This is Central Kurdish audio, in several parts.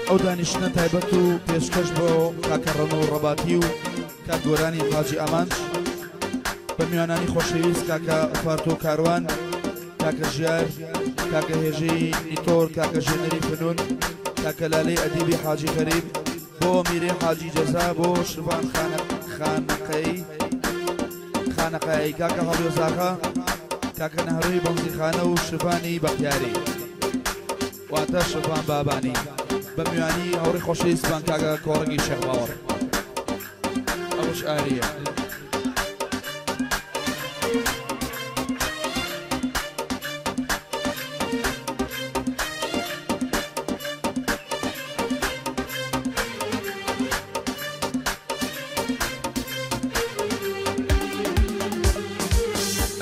ئەو دانیشتنە تایبەت و پێشکەش بۆ کاکە ڕەنۆ ڕەباتی و کاک گۆرانی حاجی ئامانج بە میوانانی خۆشەویست کاکە فارتۆ کاروان کاکە ژیار کاکە هێژەی ئیتۆر کاکە ژێنەری فنون کاکە لالەی ئەدیبی حاجی غەریب بۆ میرێ حاجی جەزا بۆ شوان خانەقەیەی کاکە هەڵوێزاکە کاکە نەهڕووی بەنزیخانە و شوانی بەختیاری واتە شوان بابانی بە میوانی هەوڕی خۆشەویستمان کاکە کۆڕگی شێخ باوەڕ ئەوش ئاریە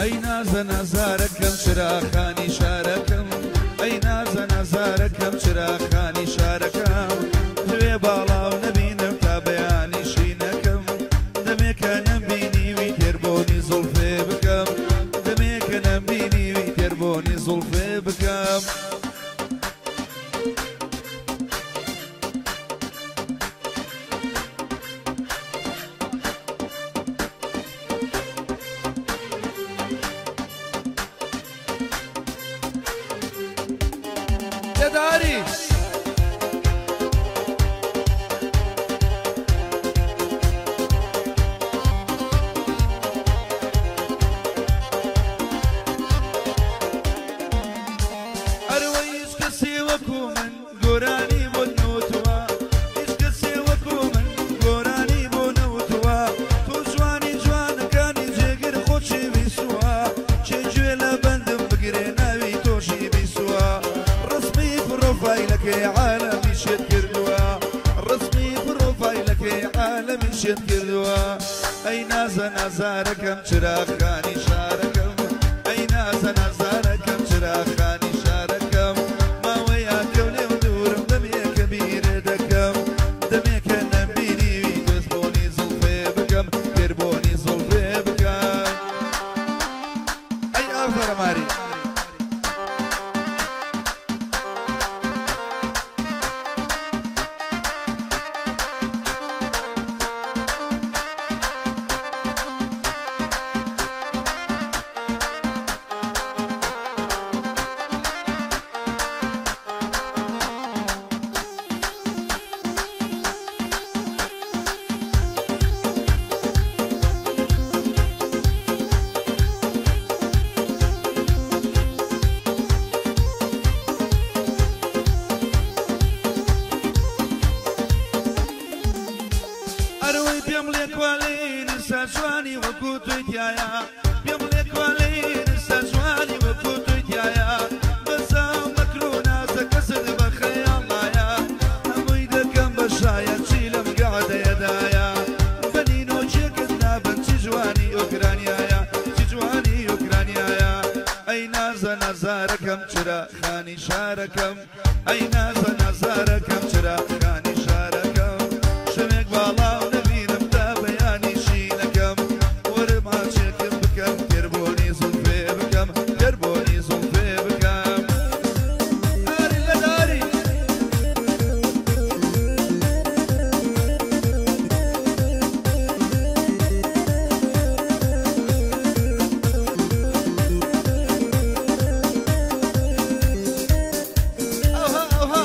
ئەی نازە نەزارەکەم چراخانی شارەکەم ئەی نازە نەزارەکەم چراخانی شارەکەم دوێ باڵاو نەبینم تا بەیانی شینەکەم دەمێکە نەمبینیوی تێربۆنی زوڵفێ بکەم دەمێکە نەمبینیوی تێربۆنی زوڵفێ بکەم داری ئەروە هیچ کەسێ وەکو من گۆرانی بۆ نەوتووە هیچ کەسێ وەکو من گۆرانی بۆ نەوتووە تۆ جوانی جوانەکانی جێگر خۆشی بیسووە چێ گوێ لە بەندم بگرێ ناوی تۆشی بیسووە ڕسمی پرۆفایلەکەی عالەمی شێت کردووە ڕسمی پرۆفایلەکەی عالەمی شێت کردووە ئەی نازە نەزارەکەم چراخانی شارەکەم ئەی نازە نەزارەکەم چراخانی شارەکەم ماوەیە کەونێ و دوورم دەمێکە بیرە دەکەم دەمێکە نەمبینیوی دەستبۆنی زوڵفێ بکەم تێربۆنی زوڵفێ بکەم ئەی ئافەرە ماری ئەروەی پێم لێ کوالین سەجوانی وەکو توی تایە پێم لێ کوالین سەجوانی وەکو توی تایە بەزاو مەکر و نازە کەسر بە خەیاڵایە هەمووی دەکەم بە شایە چی لەم گادەیەدایە بەنینۆ جێگت نابن چی جوانی ئۆکرانیایە چی جوانی ئۆکرانیایە ئەی نازە نەزارەکەم چراخانی شارەکەم ئەی نازە نەزارەکەم چراخانی شارەکەم شوێک باڵاو نەبینم تا بەیانی شینەکەم وەرم هاچێکم بکەم تێربۆنی زوڵفێ بکەم تێربۆنی زوڵفێ بکەم ئاری لە داری ئەوها ئەوها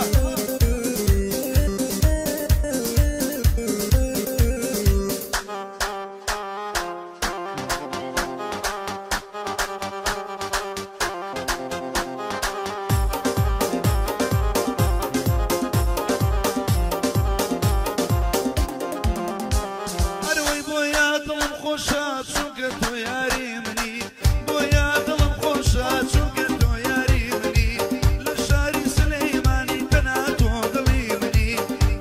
ئەروەی بۆیا دڵم خۆشە چونکە تۆ یاری منی بۆیا دڵم خۆشە چونکە تۆ یاری منی لە شاری سلەیمانی تەنها تۆ دڵی منی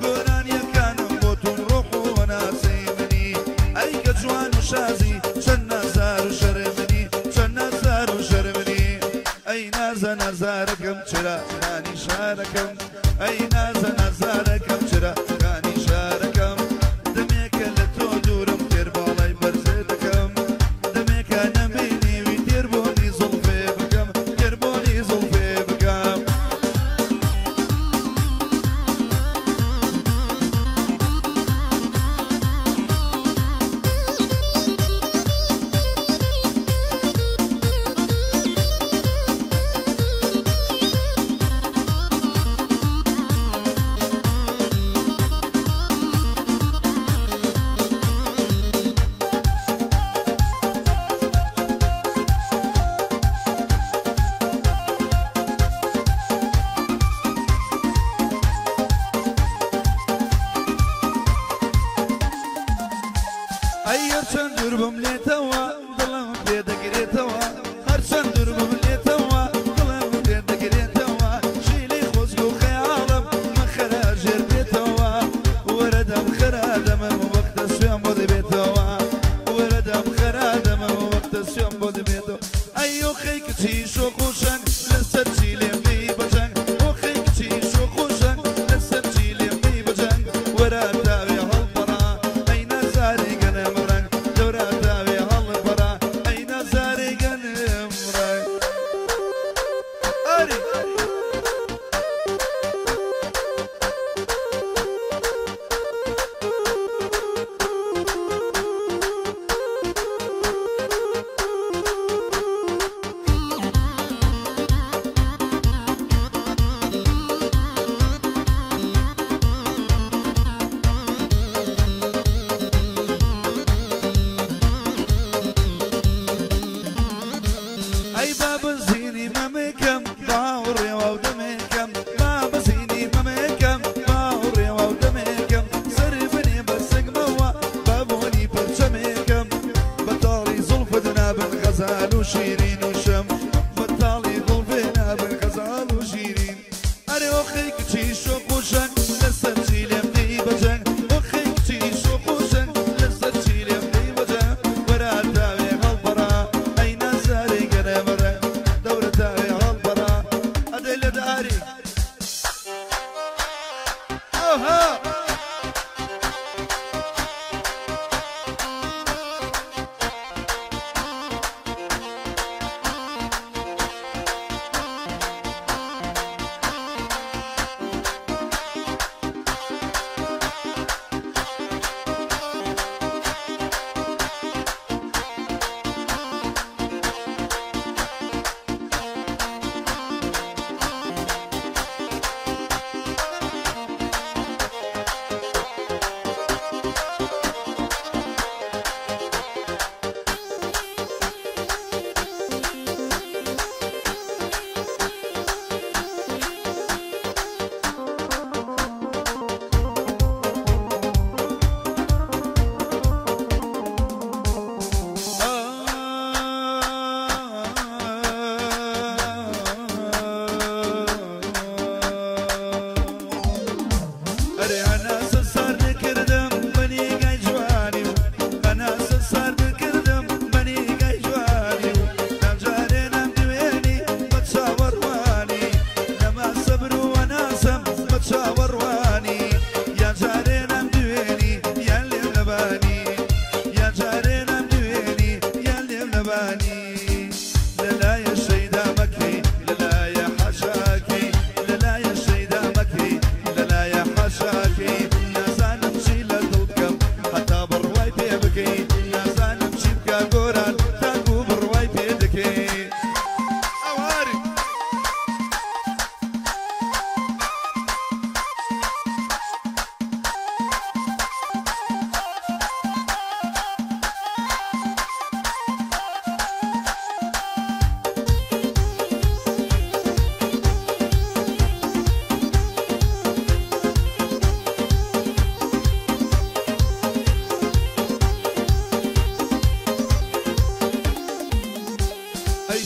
گۆرانیەکانم بۆ تون ڕۆح و ناسەی منی ئەی کە جوان و شازی چەند نەزار و شەرمنی چەند نەزار و شەرمنی ئەی نازە نەزارەکەم چراخانی شارەکەم ئەی نازە نەزارەکەم چراخانی شارەکەم دەمێکە لە تۆ دوورم تێرباڵای بەرزێ دەکەم دەمێکە نەمبینیوی تێربۆنی زوڵفێ بکەم تێربۆنی زوڵفێ بکەم بم لێتەوە دڵم پێ دەگرێتەوە هەرچەند دوور بم لێتەوە دڵم پێ دەگرێتەوە ژیلی خۆزگ و خەیاڵم من خەرە ژێر بێتەوە وەرە دەم خەرە دەمە وەختە سوێم بۆ دەبێتەوە وەرە دەم خەرە دەمە وەختە سوێم بۆ دەبێتەوە ئەیۆ خەی کچی شۆخ و شەنگ لەسەر چی لێم بی بەجەنگ ئۆ خەی کچی شۆخ و شەنگ لەسەر چی لێم بی بەجەنگ وەرە تاوێ هەڵبەڕا ئەی نازاری گەنم ڕەنگ دەورە تاوێ هەڵبەڕا ئەی نازاری گەنم ڕەنگ ئەری ئەی بابزینی مەمەکەم باوڕێوە و دەمێکەم بابزینی مەمەکەم باوڕێوە و دەمێکەم سەر بنێ بەسەگمەوە بابۆنی پەرچەمێکەم بەتاڵی زوڵفت نابن غەزال و شیرین و شەم بەتاڵی زوڵفێ نابن غەزال و شیرین ئەرێ ئۆخەی کچی شۆخ و شەنگ لەسەر چی لێم دەی بەجەنگ ئۆخەی کچی شۆخ و شەنگ لەسەر چی لێم دەی بەجەنگ وەرە تاوێ هەڵبەڕا ئەی نازارێ گەنم ڕەنگ دەورە تاوێ هەڵبەڕا ئەدەی لە داری ئەوها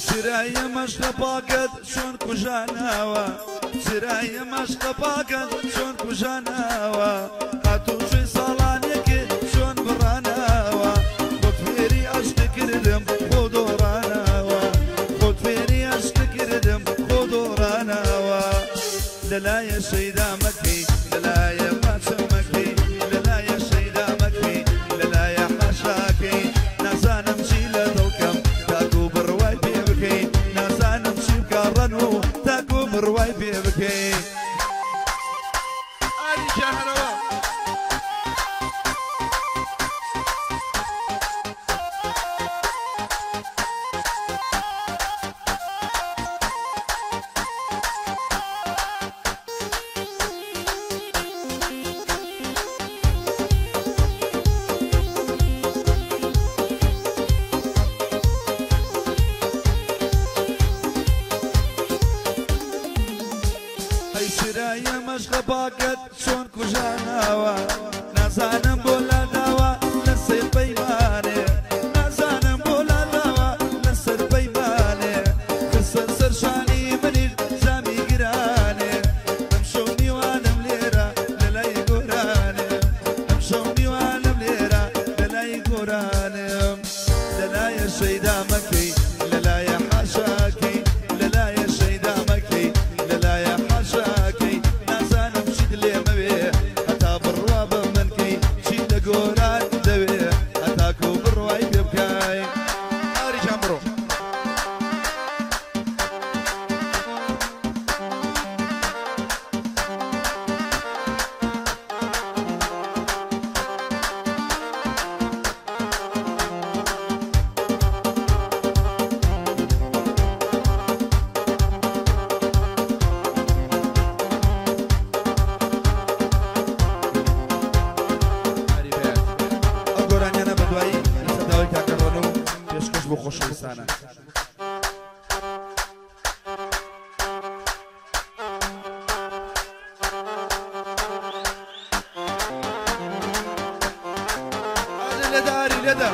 سرایە مەشقە پاکەت چۆن کوژاناوە سرایە مەشقە پاکەت چۆن کوژاناوە هاتووشوی ساڵانێکی چۆن بڕاناوە خۆت فێری عەشقی کردم خۆ دۆڕاناوە خۆت فێری عەشقی کردم خۆ دۆڕاناوە لەلایە شەیدا مەکەی لەلایە ماچە مەکەی لەلایە شەیدا مەکەی لەلایە حەشاکەی نازانم چی لە دڵکەم تاکو بڕوای پێ بکەی نازانم چی بکارڕەن و تاکو بڕوای پێ بکەی ئاری شەهرەوە سرایە مەشقە پاکەت چۆن کوژاناوە نازانم بۆ لاداوە لە سێ پەیمانێ خۆشەویستانە. لەداری لەدا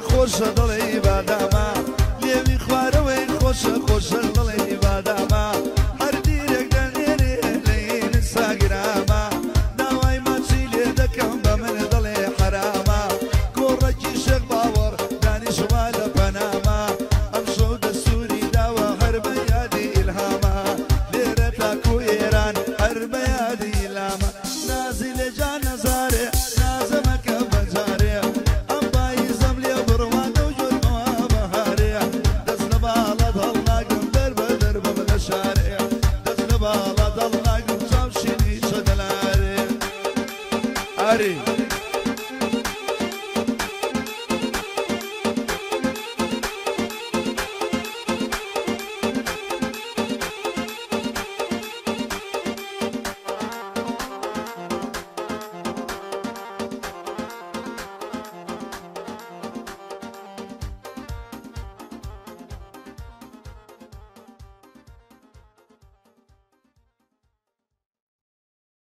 خۆشە دڵی باداما لێوی خوارەوەی خۆشە